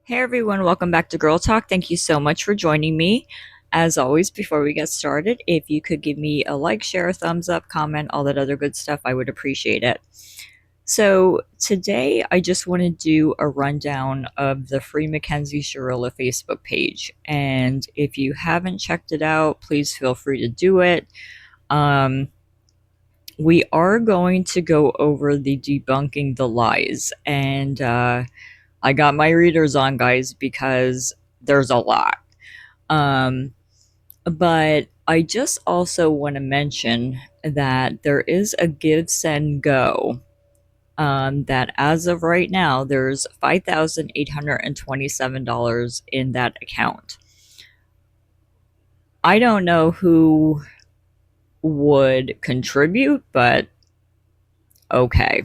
Hey everyone, welcome back to Girl Talk. Thank you so much for joining me. As always, before we get started, if you could give me a like, share, a thumbs up, comment, all that other good stuff, I would appreciate it. So today I just want to do a rundown of the free Mackenzie Shirilla Facebook page. And if you haven't checked it out, please feel free to do it. We are going to go over the debunking the lies, and I got my readers on, guys, because there's a lot. Um, but I just also want to mention that there is a give, send, go. That as of right now, there's $5,827 in that account. I don't know who would contribute, but okay.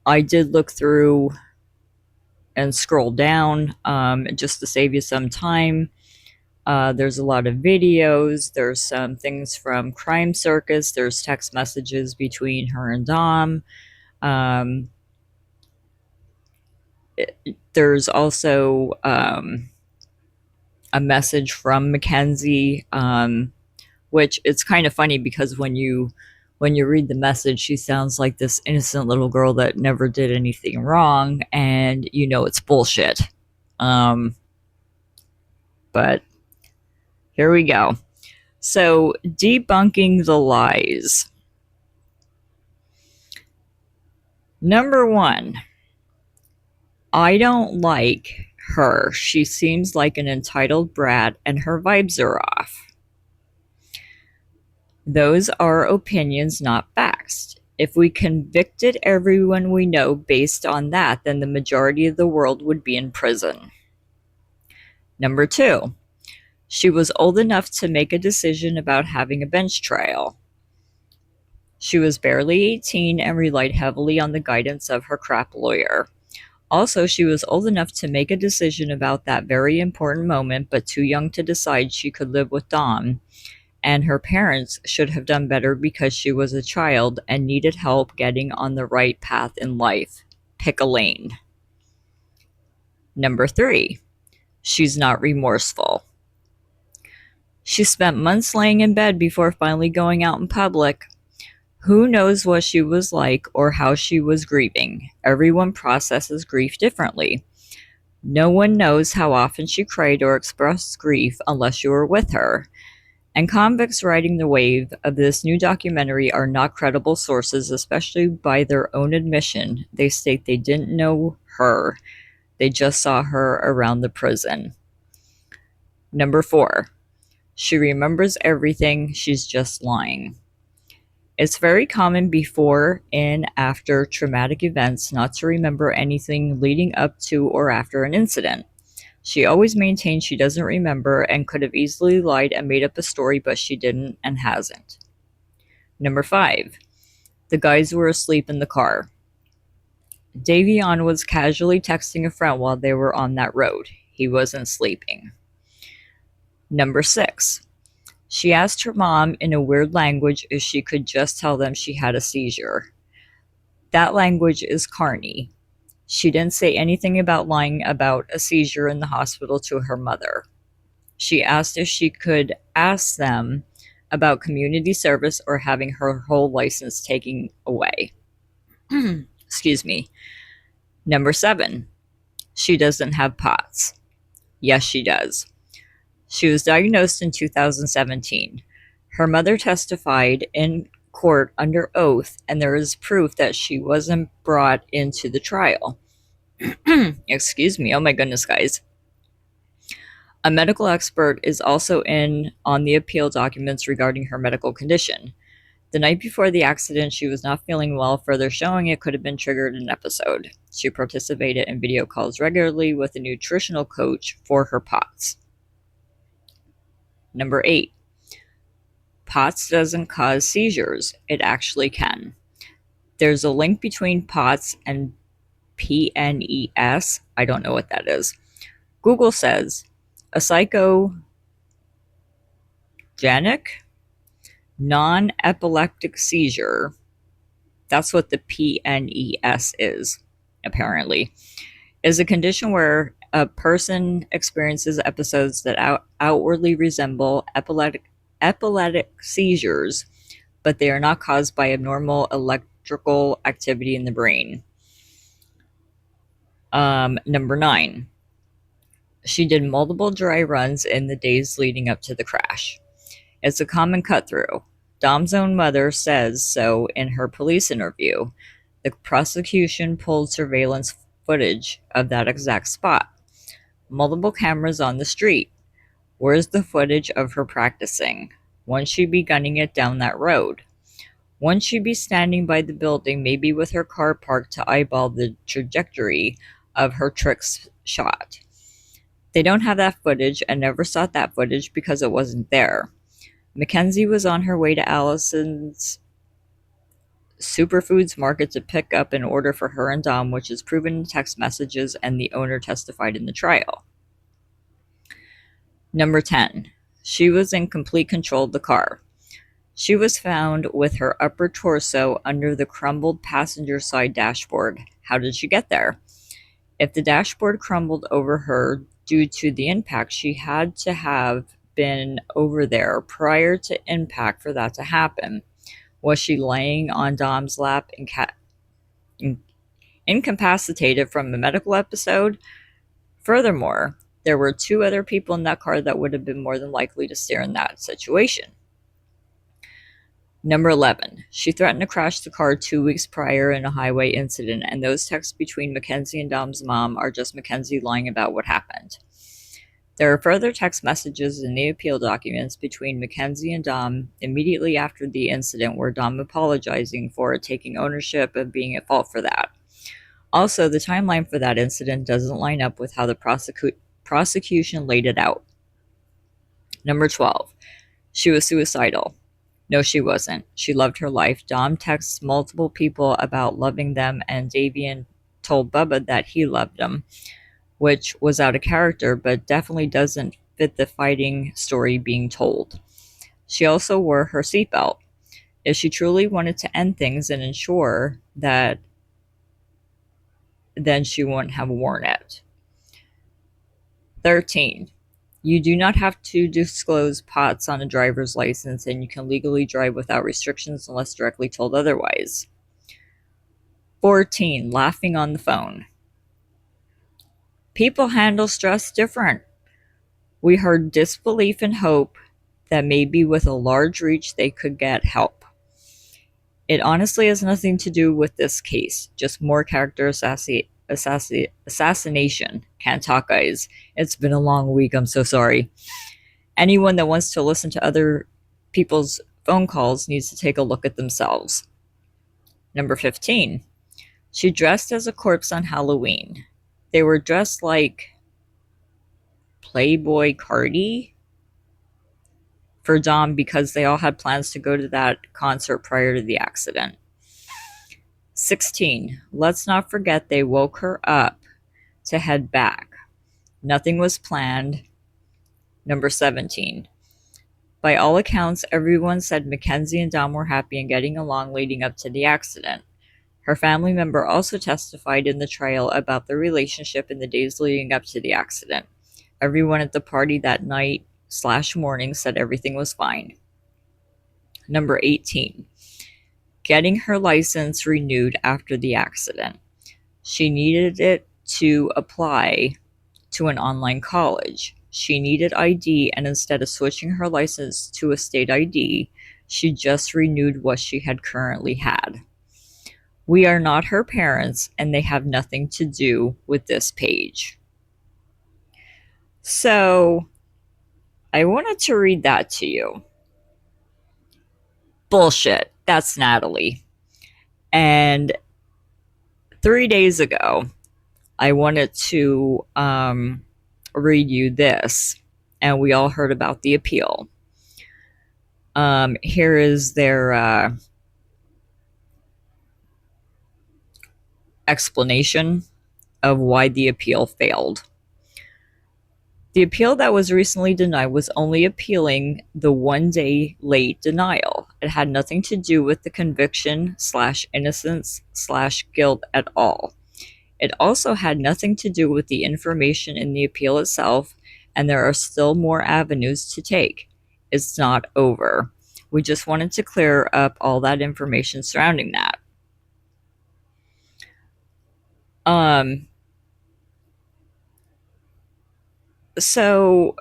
I did look through and scroll down just to save you some time. There's a lot of videos. There's some things from Crime Circus. There's text messages between her and Dom. There's also a message from Mackenzie, which it's kind of funny because when you read the message, she sounds like this innocent little girl that never did anything wrong, and you know it's bullshit. But here we go. So, debunking the lies. Number one, I don't like her. She seems like an entitled brat and her vibes are off. Those are opinions, not facts. If we convicted everyone we know based on that, then the majority of the world would be in prison. Number two, she was old enough to make a decision about having a bench trial. She was barely 18 and relied heavily on the guidance of her crap lawyer. Also, she was old enough to make a decision about that very important moment, but too young to decide she could live with Dom. And her parents should have done better because she was a child and needed help getting on the right path in life. Pick a lane. Number three, she's not remorseful. She spent months laying in bed before finally going out in public. Who knows what she was like or how she was grieving? Everyone processes grief differently. No one knows how often she cried or expressed grief unless you were with her. And convicts riding the wave of this new documentary are not credible sources, especially by their own admission. They state they didn't know her. They just saw her around the prison. Number four, she remembers everything. She's just lying. It's very common before and after traumatic events not to remember anything leading up to or after an incident. She always maintains she doesn't remember and could have easily lied and made up a story, but she didn't and hasn't. Number five, the guys were asleep in the car. Davion was casually texting a friend while they were on that road. He wasn't sleeping. Number six, she asked her mom in a weird language if she could just tell them she had a seizure. That language is Carney. She didn't say anything about lying about a seizure in the hospital to her mother. She asked if she could ask them about community service or having her whole license taken away. Excuse me. Number seven, she doesn't have POTS. Yes, she does. She was diagnosed in 2017. Her mother testified in court under oath, and there is proof that she wasn't brought into the trial. Excuse me. Oh my goodness, guys. A medical expert is also in on the appeal documents regarding her medical condition. The night before the accident, she was not feeling well, further showing it could have been triggered an episode. She participated in video calls regularly with a nutritional coach for her POTS. Number eight, POTS doesn't cause seizures. It actually can. There's a link between POTS and PNES. I don't know what that is. Google says a psychogenic, non-epileptic seizure. That's what the PNES is, apparently. is a condition where a person experiences episodes that outwardly resemble epileptic seizures, but they are not caused by abnormal electrical activity in the brain. Number 9. She did multiple dry runs in the days leading up to the crash. It's a common cut through. Dom's own mother says so in her police interview. The prosecution pulled surveillance footage of that exact spot. Multiple cameras on the street. Where's the footage of her practicing? Won't she be gunning it down that road? Won't she be standing by the building, maybe with her car parked to eyeball the trajectory of her tricks shot? They don't have that footage and never sought that footage because it wasn't there. Mackenzie was on her way to Allison's Superfoods Market to pick up an order for her and Dom, which is proven in text messages, and the owner testified in the trial. Number 10. She was in complete control of the car. She was found with her upper torso under the crumbled passenger side dashboard. How did she get there? If the dashboard crumbled over her due to the impact, she had to have been over there prior to impact for that to happen. Was she laying on Dom's lap incapacitated from a medical episode? Furthermore, there were 2 other people in that car that would have been more than likely to steer in that situation. Number 11. She threatened to crash the car 2 weeks prior in a highway incident, and those texts between Mackenzie and Dom's mom are just Mackenzie lying about what happened. There are further text messages in the appeal documents between Mackenzie and Dom immediately after the incident, where Dom apologizing for it, taking ownership of being at fault for that. Also, the timeline for that incident doesn't line up with how the prosecution laid it out. Number 12. She was suicidal. No, she wasn't. She loved her life. Dom texts multiple people about loving them, and Davian told Bubba that he loved them, which was out of character, but definitely doesn't fit the fighting story being told. She also wore her seatbelt. If she truly wanted to end things and ensure that, then she wouldn't have worn it. 13. You do not have to disclose POTS on a driver's license, and you can legally drive without restrictions unless directly told otherwise. 14. Laughing on the phone. People handle stress different. We heard disbelief and hope that maybe with a large reach they could get help. It honestly has nothing to do with this case, just more character assassination. Can't talk, guys. It's been a long week, I'm so sorry. Anyone that wants to listen to other people's phone calls needs to take a look at themselves. Number 15. She dressed as a corpse on Halloween. They were dressed like Playboy Cardi for Dom because they all had plans to go to that concert prior to the accident. 16. Let's not forget they woke her up to head back. Nothing was planned. Number 17. By all accounts, everyone said Mackenzie and Dom were happy and getting along leading up to the accident. Her family member also testified in the trial about the relationship in the days leading up to the accident. Everyone at the party that night/morning said everything was fine. Number 18. Getting her license renewed after the accident. She needed it to apply to an online college. She needed ID, and instead of switching her license to a state ID, she just renewed what she had currently had. We are not her parents, and they have nothing to do with this page. So, I wanted to read that to you. Bullshit. That's Natalie. And 3 days ago, I wanted to read you this, and we all heard about the appeal. Here is their explanation of why the appeal failed. The appeal that was recently denied was only appealing the 1 day late denial. It had nothing to do with the conviction/innocence/guilt at all. It also had nothing to do with the information in the appeal itself, and there are still more avenues to take. It's not over. We just wanted to clear up all that information surrounding that. So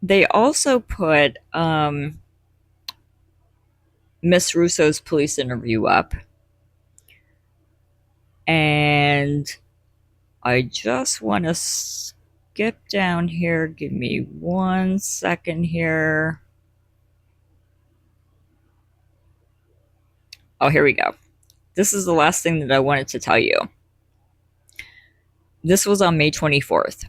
they also put Miss Russo's police interview up, and I just want to skip down here. Give me 1 second here. Oh, here we go. This is the last thing that I wanted to tell you. This was on May 24th.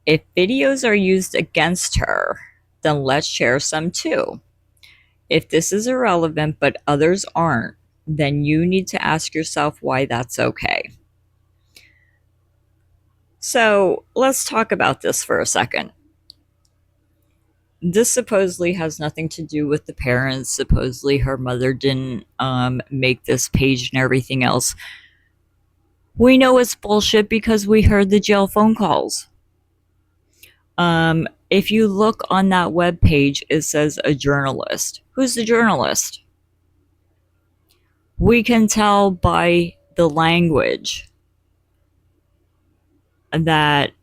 If videos are used against her, then let's share some too. If this is irrelevant but others aren't, then you need to ask yourself why that's okay. So let's talk about this for a second. This supposedly has nothing to do with the parents. Supposedly her mother didn't make this page and everything else. We know it's bullshit because we heard the jail phone calls. If you look on that web page, it says a journalist. Who's the journalist? We can tell by the language that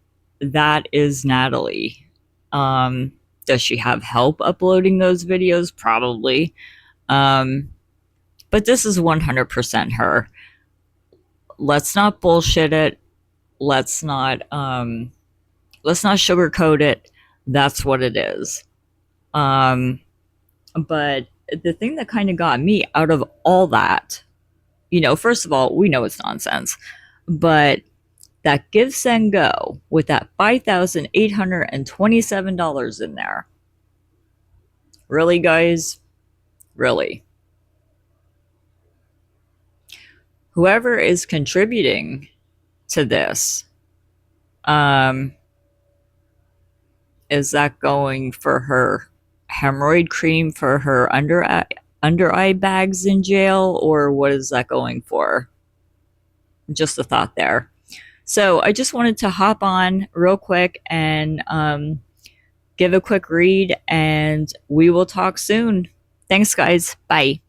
is Natalie. Does she have help uploading those videos? Probably. But this is 100% her. Let's not bullshit it. Let's not sugarcoat it. That's what it is. But the thing that kind of got me out of all that, first of all, we know it's nonsense, but that Give, Send, Go with that $5,827 in there. Really, guys? Really? Whoever is contributing to this, is that going for her hemorrhoid cream for her under eye bags in jail, or what is that going for? Just a thought there. So I just wanted to hop on real quick and give a quick read, and we will talk soon. Thanks, guys. Bye.